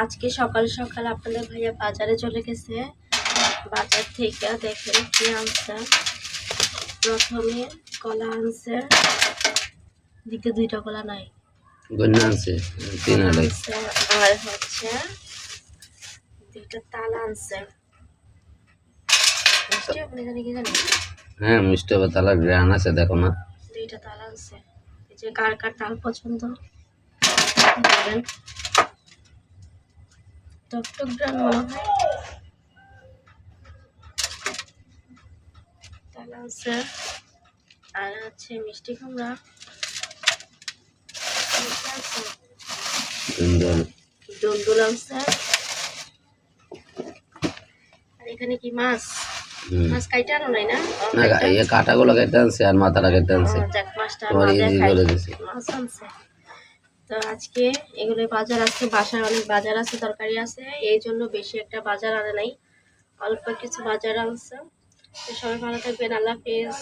আজকে সকাল সকাল আপনাদের ভাইয়া বাজারে চলে গেছে। বাজার থেকে দেখেন কি আনছে। প্রথমে কলা আনছে, দিকে দুইটা কলা নাই, আর হচ্ছে দুইটা তাল আনছে। মিষ্টি আপনি জানি কি জানি? হ্যাঁ, মিষ্টি হবে, তালার গ্রান আছে, দেখো না। দুইটা তাল আনছে। এই যে কার কার তাল পছন্দ টকটক গ্রান মনে হয়। তাল আনছে আর হচ্ছে মিষ্টি কুমড়া দুলদুল আনছে। আর এখানে কি মাছ কাইটা আনো নাই না? কাটাগুলো কেটে আনছে আর মাথাটা কেটে আনছে। মাছ আনছে। তো আজকে এগুলো বাজার আছে, বাসায় অনেক বাজার আছে, তরকারি আছে, এই জন্য বেশি একটা বাজার আনে নাই, অল্প কিছু বাজার আনছে। তো সবাই ভালো থাকবেন, আল্লাহ হাফেজ।